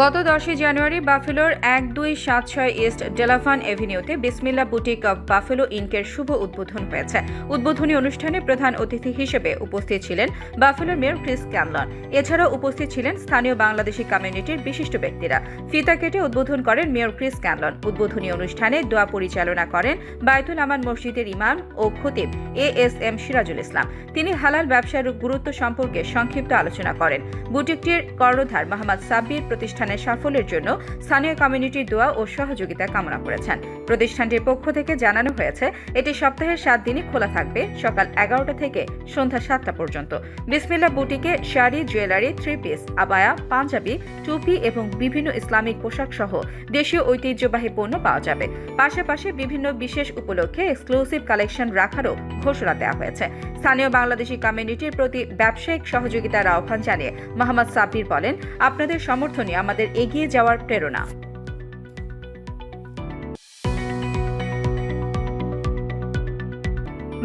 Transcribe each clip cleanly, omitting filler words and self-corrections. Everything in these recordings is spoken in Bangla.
গত 10 জানুয়ারি বাফেলোর 1276 ইস্ট ডেলাফান এভিনিউতে বিসমিল্লাহ বুটিক অব বাফেলো ইনকের শুভ উদ্বোধন হয়েছে। উদ্বোধনী অনুষ্ঠানে প্রধান অতিথি হিসেবে উপস্থিত ছিলেন বাফেলোর মেয়র ক্রিস ক্যানলন। এছাড়াও উপস্থিত ছিলেন স্থানীয় বাংলাদেশি কমিউনিটির বিশিষ্ট ব্যক্তিরা। ফিতা কেটে উদ্বোধন করেন মেয়র ক্রিস ক্যানলন। উদ্বোধনী অনুষ্ঠানে দোয়া পরিচালনা করেন বায়তুল আমান মসজিদের ইমাম ও খতিব ASM সিরাজুল ইসলাম। তিনি হালাল ব্যবসার গুরুত্ব সম্পর্কে সংক্ষিপ্ত আলোচনা করেন। বুটিকটির কর্ণধার মোহাম্মদ সাব্বির প্রতিষ্ঠানের সাফল্যের জন্য স্থানীয় কমিউনিটির দোয়া ও সহযোগিতা কামনা করেছেন। প্রতিষ্ঠানটির পক্ষ থেকে জানানো হয়েছে, এটি সপ্তাহের 7 দিনই খোলা থাকবে, সকাল 11টা থেকে সন্ধ্যা 7টা পর্যন্ত। বিসমিল্লাহ বুটিকে শাড়ি, জুয়েলারি, 3 পিস, আবায়া, পাঞ্জাবি, টুপি এবং বিভিন্ন ইসলামিক পোশাক সহ দেশীয় ঐতিহ্যবাহী পণ্য পাওয়া যাবে। পাশাপাশি বিভিন্ন বিশেষ উপলক্ষে এক্সক্লুসিভ কালেকশন রাখারও ঘোষণা দেওয়া হয়েছে। স্থানীয় বাংলাদেশি কমিউনিটির প্রতি ব্যবসায়িক সহযোগিতার আহ্বান জানিয়ে মোহাম্মদ সাব্বির বলেন, আপনাদের সমর্থনই আমাদের এগিয়ে যাওয়ার প্রেরণা।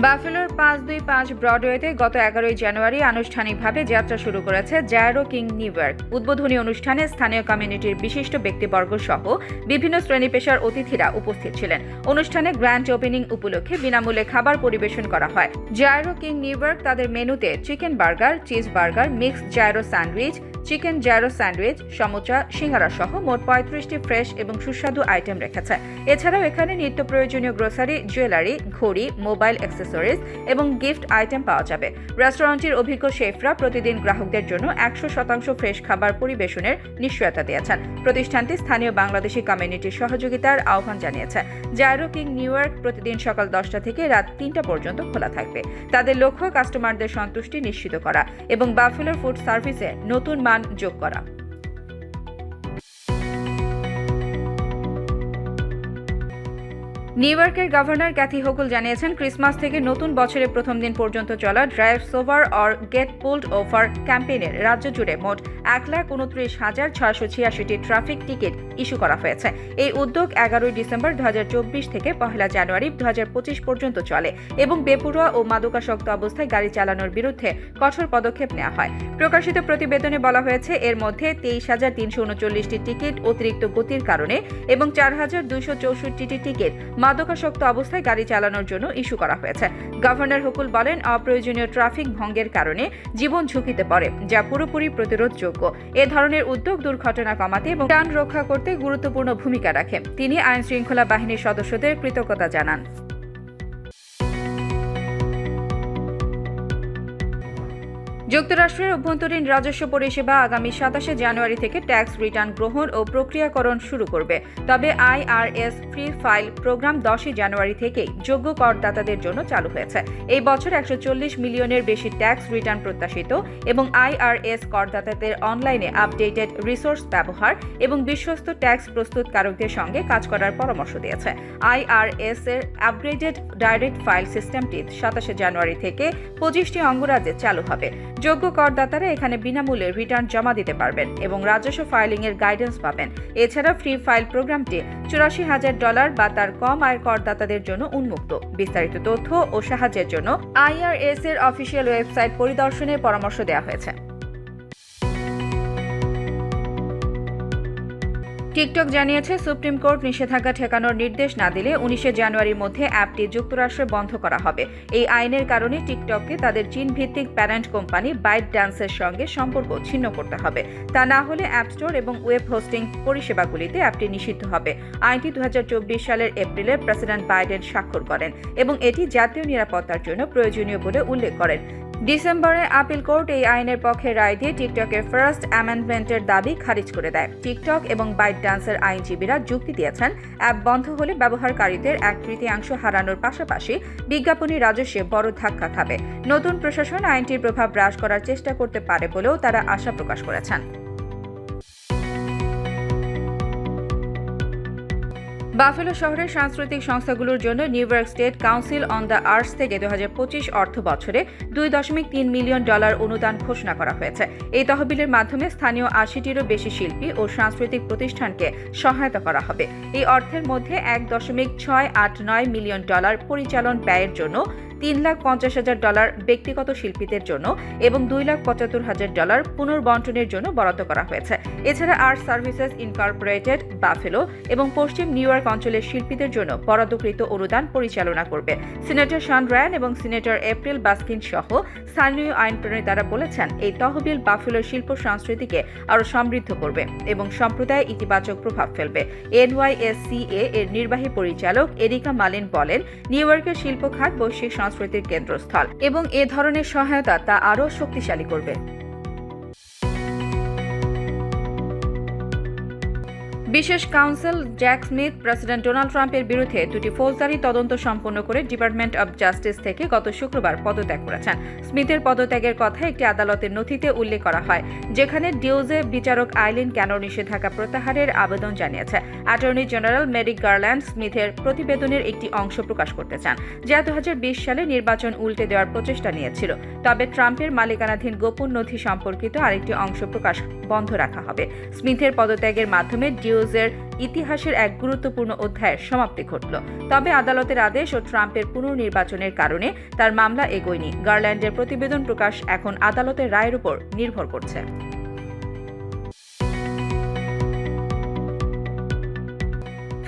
বাফেলোর 525 ব্রডওয়েতে গত 11 জানুয়ারি আনুষ্ঠানিকভাবে যাত্রা শুরু করেছে জায়রো কিং নিউ ইয়র্ক। উদ্বোধনী অনুষ্ঠানে স্থানীয় কমিউনিটির বিশিষ্ট ব্যক্তিবর্গ সহ বিভিন্ন শ্রেণী পেশার অতিথিরা উপস্থিত ছিলেন। অনুষ্ঠানে গ্র্যান্ড ওপেনিং উপলক্ষে বিনামূল্যে খাবার পরিবেশন করা হয়। জায়রো কিং নিউ ইয়র্ক তাদের মেনুতে chicken burger, cheese burger, mixed gyro sandwich, chicken gyro sandwich, samosa, singara সহ মোট 35টি ফ্রেশ এবং সুস্বাদু আইটেম রেখেছে। এছাড়াও এখানে নিত্য প্রয়োজনীয় গ্রোসারি, জুয়েলারি, ঘড়ি, মোবাইল অ্যাক্সেসরিজ এবং গিফট আইটেম পাওয়া যাবে। রেস্টুরেন্টটির অভিজ্ঞ শেফরা প্রতিদিন গ্রাহকদের জন্য 100% ফ্রেশ খাবার পরিবেশনের নিশ্চয়তা দিয়েছেন। প্রতিষ্ঠানটি স্থানীয় বাংলাদেশি কমিউনিটির সহযোগিতার আহ্বান জানিয়েছে। জায়রো কিং নিউ ইয়র্ক প্রতিদিন সকাল 10টা থেকে রাত 3টা পর্যন্ত খোলা থাকবে। তাদের লক্ষ্য কাস্টমারদের সন্তুষ্টি নিশ্চিত করা এবং বাফেলোর ফুড সার্ভিসে নতুন মান যোগ করা। নিউ ইয়র্কের গভর্নর ক্যাথি হোকুল জানিয়েছেন, ক্রিসমাস থেকে নতুন বছরের প্রথম দিন পর্যন্ত চলা drive sober or get pulled over ক্যাম্পেইনের রাজ্য জুড়ে মোট 1,29,686টি ট্রাফিক টিকিট ইস্যু করা হয়েছে। এই উদ্যোগ 11 ডিসেম্বর 2024 থেকে 1 জানুয়ারি 2025 পর্যন্ত চলে এবং বেপরোয়া ও মাদকাসক্ত অবস্থায় গাড়ি চালানোর বিরুদ্ধে কঠোর পদক্ষেপ নেওয়া হয়। প্রকাশিত প্রতিবেদনে বলা হয়েছে, এর মধ্যে 23,339টি টিকিট অতিরিক্ত গতির কারণে এবং 4,264টি টিকিট মাদকাসক্ত অবস্থায় গাড়ি চালানোর জন্য ইস্যু করা হয়েছে। গভর্নর হুকুল বলেন, অপ্রয়োজনীয় ট্রাফিক ভঙ্গের কারণে জীবন ঝুঁকিতে পড়ে, যা পুরোপুরি প্রতিরোধযোগ্য। এ ধরনের উদ্যোগ দুর্ঘটনা কমাতে এবং প্রাণ রক্ষা করতে গুরুত্বপূর্ণ ভূমিকা রাখে। তিনি আইন শৃঙ্খলা বাহিনীর সদস্যদের কৃতজ্ঞতা জানান। যুক্তরাষ্ট্রের অভ্যন্তরীণ রাজস্ব পরিষেবা আগামী 27 জানুয়ারি থেকে ট্যাক্স রিটার্ন গ্রহণ ও প্রক্রিয়াকরণ শুরু করবে। তবে IRS ফ্রি ফাইল প্রোগ্রাম 10 জানুয়ারি থেকেই যোগ্য করদাতাদের জন্য চালু হয়েছে। এই বছর 140 মিলিয়নের বেশি ট্যাক্স রিটার্ন প্রত্যাশিত এবং IRS করদাতাদের অনলাইনে আপডেটেড রিসোর্স ব্যবহার এবং বিশ্বস্ত ট্যাক্স প্রস্তুতকারকদের সঙ্গে কাজ করার পরামর্শ দিয়েছে। IRS এর আপগ্রেডেড ডাইরেক্ট ফাইল সিস্টেমটি 27 জানুয়ারি থেকে 25টি অঙ্গরাজ্যে চালু হবে। যোগ্য করদাতারা এখানে বিনামূল্যে রিটার্ন জমা দিতে পারবেন এবং রাজস্ব ফাইলিং এর গাইডেন্স পাবেন। এছাড়া ফ্রি ফাইল প্রোগ্রামটি $84,000 বা তার কম আয়ের করদাতাদের জন্য উন্মুক্ত। বিস্তারিত তথ্য ও সাহায্যের জন্য IRS এর অফিসিয়াল ওয়েবসাইট পরিদর্শনের পরামর্শ দেওয়া হয়েছে। টিকটক জানিয়েছে, সুপ্রিম কোর্ট নিষেধাজ্ঞা ঠেকানোর নির্দেশ না দিলে 19 জানুয়ারির মধ্যে অ্যাপটি যুক্তরাষ্ট্রে বন্ধ করা হবে। এই আইনের কারণে টিকটককে তাদের চীন ভিত্তিক প্যারেন্ট কোম্পানি বাইট ডান্সের সঙ্গে সম্পর্ক ছিন্ন করতে হবে। তা না হলে অ্যাপ স্টোর এবং ওয়েব হোস্টিং পরিষেবাগুলিতে অ্যাপটি নিষিদ্ধ হবে। আইনটি 2024 সালের এপ্রিলে প্রেসিডেন্ট বাইডেন স্বাক্ষর করেন এবং এটি জাতীয় নিরাপত্তার জন্য প্রয়োজনীয় বলে উল্লেখ করেন। ডিসেম্বরে আপিল কোর্ট এই আইনের পক্ষে রায় দিয়ে টিকটকের ফার্স্ট অ্যামেন্ডমেন্টের দাবি খারিজ করে দেয়। টিকটক এবং বাইট ডান্সের আইনজীবীরা যুক্তি দিয়েছেন, অ্যাপ বন্ধ হলে ব্যবহারকারীদের 1/3 হারানোর পাশাপাশি বিজ্ঞাপনী রাজস্বে বড় ধাক্কা খাবে। নতুন প্রশাসন আইনটির প্রভাব হ্রাস করার চেষ্টা করতে পারে বলেও তারা আশা প্রকাশ করেছেন। বাফেলো শহরের সাংস্কৃতিক সংস্থাগুলোর জন্য new York state council on the arts থেকে 2025 অর্থ বছরে $2.3 মিলিয়ন অনুদান ঘোষণা করা হয়েছে। এই তহবিলের মাধ্যমে স্থানীয় 80টিরও বেশি শিল্পী ও সাংস্কৃতিক প্রতিষ্ঠানকে সহায়তা করা হবে। এই অর্থের মধ্যে $1.689 মিলিয়ন পরিচালন ব্যয়ের জন্য, $3,50,000 ব্যক্তিগত শিল্পীদের জন্য এবং $2,75,000 পুনর্বণ্টনের জন্য বরাদ্দ করা হয়েছে। এছাড়া আর্ট সার্ভিসেস ইনকর্পোরেটেড বাফেলো এবং পশ্চিম নিউ ইয়র্ক অঞ্চলের শিল্পীদের জন্য বরাদ্দকৃত অনুদান পরিচালনা করবে। সিনেটর শন রায়ান এবং সিনেটর এপ্রিল বাস্কিন সহ স্থানীয় আইন প্রণেতারা বলেছেন, এই তহবিল বাফেলোর শিল্প সংস্কৃতিকে আরও সমৃদ্ধ করবে এবং সম্প্রদায়ে ইতিবাচক প্রভাব ফেলবে। NYSCA এর নির্বাহী পরিচালক এরিকা মালিন বলেন, নিউ ইয়র্কের শিল্প খাত বৈশ্বিক সংস্কৃতির কেন্দ্রস্থল এবং এ ধরনের সহায়তা তা আরও শক্তিশালী করবে। বিশেষ council Jack Smith president Donald ট্রাম্পের বিরুদ্ধে দুটি ফৌজদারি তদন্ত সম্পন্ন করে ডিপার্টমেন্ট অব জাস্টিস থেকে গত শুক্রবার পদত্যাগ করেছেন। স্মিথের পদত্যাগের কথা একটি আদালতের নথিতে উল্লেখ করা হয়, যেখানে ডিওজে বিচারক আইলিন ক্যানোর নিষেধাজ্ঞা প্রত্যাহারের আবেদন জানিয়েছে। অ্যাটর্নি জেনারেল মেরিক গারল্যান্ড স্মিথের প্রতিবেদনের একটি অংশ প্রকাশ করতে চান, যা 2020 সালে নির্বাচন উল্টে দেওয়ার প্রচেষ্টা নিয়েছিল। তবে ট্রাম্পের মালিকানাধীন গোপন নথি সম্পর্কিত আরেকটি অংশ প্রকাশ বন্ধ রাখা হবে। স্মিথের পদত্যাগের মাধ্যমে ডিওজের ইতিহাসের এক গুরুত্বপূর্ণ অধ্যায়ের সমাপ্তি ঘটল। তবে আদালতের আদেশ ও ট্রাম্পের পুনর্নির্বাচনের কারণে তার মামলা এগোয়নি। গারল্যান্ডের প্রতিবেদন প্রকাশ এখন আদালতের রায়ের উপর নির্ভর করছে।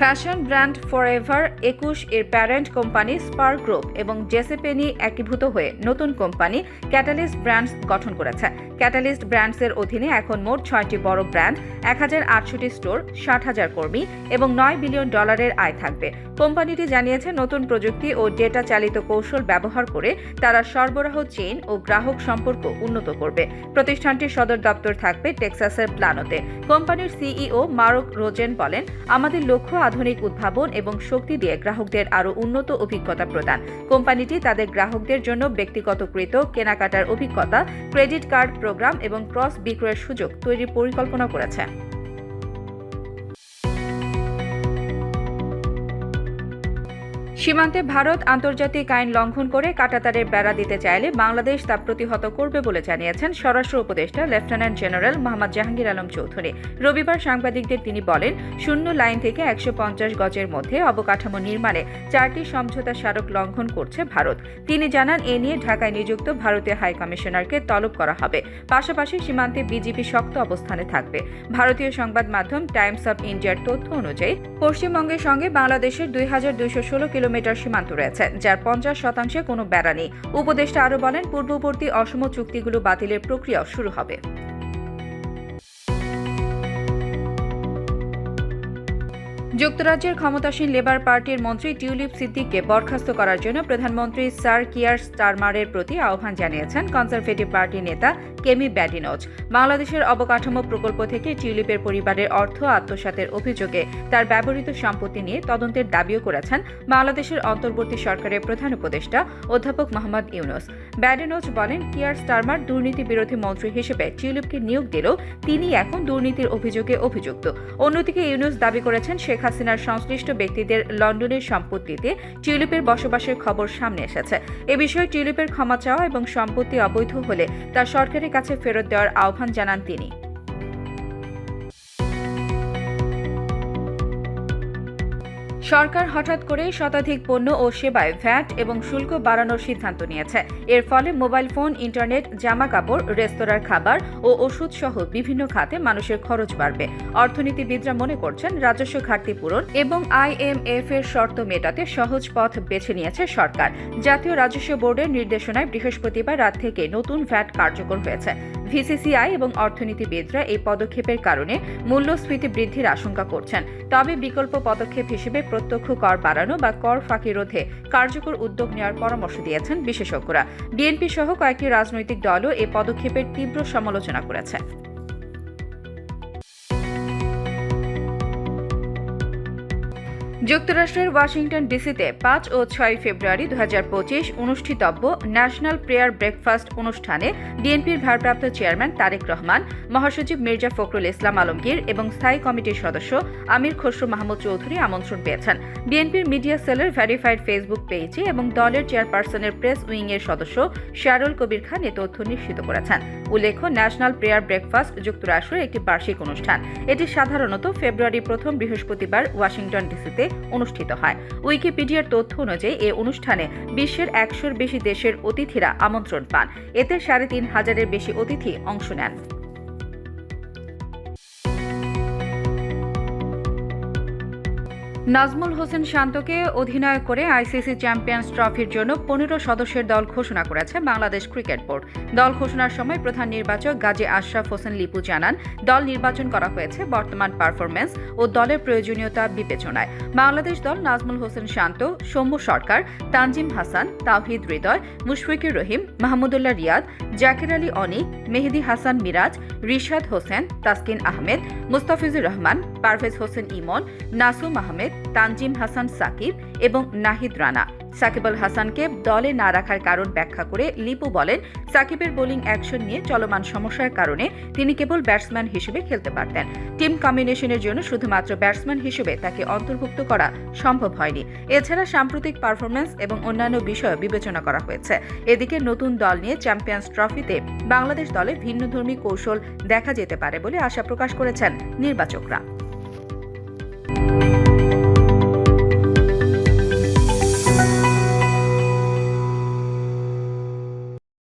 ফ্যাশন ব্র্যান্ড ফরএভার 21 এর প্যারেন্ট কোম্পানি স্পার গ্রুপ এবং জেসিপেনি একীভূত হয়ে নতুন কোম্পানি ক্যাটালিস্ট ব্র্যান্ডস গঠন করেছে। ক্যাটালিস্ট ব্র্যান্ডসের অধীনে এখন মোট 6টি বড় ব্র্যান্ড, 1008টি স্টোর, 60,000 কর্মী এবং $9 বিলিয়ন আয় থাকবে। কোম্পানিটি জানিয়েছে, নতুন প্রযুক্তি ও ডেটা চালিত কৌশল ব্যবহার করে তারা সরবরাহ চেইন ও গ্রাহক সম্পর্ক উন্নত করবে। প্রতিষ্ঠানটির সদর দপ্তর থাকবে টেক্সাসের প্লানোতে। কোম্পানির সিইও মার্ক রোজেন বলেন, আমাদের লক্ষ্য আধুনিক উদ্ভাবন এবং শক্তি দিয়ে গ্রাহকদের আরও উন্নত অভিজ্ঞতা প্রদান। কোম্পানিটি তাদের গ্রাহকদের জন্য ব্যক্তিগতকৃত কেনাকাটার অভিজ্ঞতা, ক্রেডিট কার্ড প্রোগ্রাম এবং ক্রস বিক্রয়ের সুযোগ তৈরির পরিকল্পনা করেছে। সীমান্তে ভারত আন্তর্জাতিক আইন লঙ্ঘন করে কাঁটাতারের বেড়া দিতে চাইলে বাংলাদেশ তা প্রতিহত করবে বলে জানিয়েছেন স্বরাষ্ট্র উপদেষ্টা লেফটেন্যান্ট জেনারেল মোহাম্মদ জাহাঙ্গীর আলম চৌধুরী। রবিবার সাংবাদিকদের তিনি বলেন, শূন্য লাইন থেকে 150 গজের মধ্যে অবকাঠামো নির্মাণে 4টি সমঝোতা স্মারক লঙ্ঘন করছে ভারত। তিনি জানান, এ নিয়ে ঢাকায় নিযুক্ত ভারতীয় হাই কমিশনারকে তলব করা হবে। পাশাপাশি সীমান্তে বিজিবি শক্ত অবস্থানে থাকবে। ভারতীয় সংবাদ মাধ্যম টাইমস অব ইন্ডিয়ার তথ্য অনুযায়ী পশ্চিমবঙ্গের সঙ্গে বাংলাদেশের 2216 কিলোমিটার সীমান্ত রয়েছে, যার 50% কোনো বেড়া নেই। উপদেষ্টা আরও বলেন, পূর্ববর্তী অসম চুক্তিগুলো বাতিলের প্রক্রিয়াও শুরু হবে। যুক্তরাজ্যের ক্ষমতাসীন লেবার পার্টির মন্ত্রী টিউলিপ সিদ্দিককে বরখাস্ত করার জন্য প্রধানমন্ত্রী স্যার কিয়ার স্টারমারের প্রতি আহ্বান জানিয়েছেন কনজারভেটিভ পার্টি নেতা কেমি ব্যাডিনোজ। বাংলাদেশের অবকাঠামো প্রকল্প থেকে টিউলিপের পরিবারের অর্থ আত্মসাতের অভিযোগে তার ব্যবহৃত সম্পত্তি নিয়ে তদন্তের দাবিও করেছেন বাংলাদেশের অন্তর্বর্তী সরকারের প্রধান উপদেষ্টা অধ্যাপক মোহাম্মদ ইউনুস। ব্যাডিনোজ বলেন, কিয়ার স্টারমার দুর্নীতি বিরোধী মন্ত্রী হিসেবে টিউলিপকে নিয়োগ দিলেও তিনি এখন দুর্নীতির অভিযোগে অভিযুক্ত। অন্যদিকে ইউনুস দাবি করেছেন, শেখ হাসিনার সংশ্লিষ্ট ব্যক্তিদের লন্ডনের সম্পত্তিতে টিউলিপের বসবাসের খবর সামনে এসেছে। এ বিষয়ে টিউলিপের ক্ষমা চাওয়া এবং সম্পত্তি অবৈধ হলে তা সরকারের কাছে ফেরত দেওয়ার আহ্বান জানান তিনি। সরকার হঠাৎ করে শতাধিক পণ্য ও সেবায় ভ্যাট এবং শুল্ক বাড়ানোর সিদ্ধান্ত নিয়েছে। এর ফলে মোবাইল ফোন, ইন্টারনেট, জামা কাপড়, রেস্তোরাঁর খাবার ও ওষুধ সহ বিভিন্ন খাতে মানুষের খরচ বাড়বে। অর্থনীতিবিদরা মনে করছেন, রাজস্ব ঘাটতি পূরণ এবং IMF এর শর্ত মেটাতে সহজ পথ বেছে নিয়েছে সরকার। জাতীয় রাজস্ব বোর্ডের নির্দেশনায় বৃহস্পতিবার রাত থেকে নতুন ভ্যাট কার্যকর হয়েছে। ভিসিসিআই এবং অর্থনীতিবিদরা এই পদক্ষেপের কারণে মূল্যস্ফীতি বৃদ্ধির আশঙ্কা করছেন। তবে বিকল্প পদক্ষেপ হিসেবে প্রত্যক্ষ কর বাড়ানো বা কর ফাঁকি রোধে কার্যকর উদ্যোগ নেওয়ার পরামর্শ দিয়েছেন বিশেষজ্ঞরা। বিএনপি সহ কয়েকটি রাজনৈতিক দলও এই পদক্ষেপের তীব্র সমালোচনা করেছে। যুক্তরাষ্ট্রের ওয়াশিংটন ডিসিতে 5 ও 6 ফেব্রুয়ারি 2025 অনুষ্ঠিতব্য ন্যাশনাল প্রেয়ার ব্রেকফাস্ট অনুষ্ঠানে বিএনপির ভারপ্রাপ্ত চেয়ারম্যান তারেক রহমান, মহাসচিব মির্জা ফখরুল ইসলাম আলমগীর এবং স্থায়ী কমিটির সদস্য আমির খসরু মাহমুদ চৌধুরী আমন্ত্রণ পেয়েছেন। বিএনপির মিডিয়া সেলের ভেরিফাইড ফেসবুক পেজে এবং দলের চেয়ারপারসনের প্রেস উইংয়ের সদস্য শাহরুল কবির খান এ তথ্য নিশ্চিত করেছেন। উল্লেখ্য, ন্যাশনাল প্রেয়ার ব্রেকফাস্ট যুক্তরাষ্ট্রের একটি বার্ষিক অনুষ্ঠান। এটি সাধারণত ফেব্রুয়ারি প্রথম বৃহস্পতিবার ওয়াশিংটন ডিসিতে অনুষ্ঠিত হয়। উইকিপিডিয়ার তথ্য অনুযায়ী এই অনুষ্ঠানে বিশ্বের 100-র বেশি দেশের অতিথিরা আমন্ত্রণ পান। এতে 3,500-এর বেশি অতিথি অংশ নেন। নাজমুল হোসেন শান্তকে অধিনায়ক করে আইসিসি চ্যাম্পিয়ন্স ট্রফির জন্য 15 সদস্যের দল ঘোষণা করেছে বাংলাদেশ ক্রিকেট বোর্ড। দল ঘোষণার সময় প্রধান নির্বাচক গাজী আশরাফ হোসেন লিপু জানান, দল নির্বাচন করা হয়েছে বর্তমান পারফরম্যান্স ও দলের প্রয়োজনীয়তা বিবেচনায়। বাংলাদেশ দল নাজমুল হোসেন শান্ত, সৌম্য সরকার, তানজিম হাসান, তাওহিদ হৃদয়, মুশফিকুর রহিম, মাহমুদুল্লাহ রিয়াদ, জাকির আলী অনিক, মেহেদী হাসান মিরাজ, রিশাদ হোসেন, তাসকিন আহমেদ, মুস্তাফিজুর রহমান, পারভেজ হোসেন ইমন, নাসুম আহমেদ, তানজিম হাসান সাকিব এবং নাহিদ রানা। সাকিব আল হাসানকে দলে না রাখার কারণ ব্যাখ্যা করে লিপু বলেন, সাকিবের বোলিং অ্যাকশন নিয়ে চলমান সমস্যার কারণে তিনি কেবল ব্যাটসম্যান হিসেবে খেলতে পারতেন। টিম কম্বিনেশনের জন্য শুধুমাত্র ব্যাটসম্যান হিসেবে তাকে অন্তর্ভুক্ত করা সম্ভব হয়নি। এছাড়া সাম্প্রতিক পারফরম্যান্স এবং অন্যান্য বিষয় বিবেচনা করা হয়েছে। এদিকে নতুন দল নিয়ে চ্যাম্পিয়ন্স ট্রফিতে বাংলাদেশ দলে ভিন্নধর্মী কৌশল দেখা যেতে পারে বলে আশা প্রকাশ করেছেন নির্বাচকরা।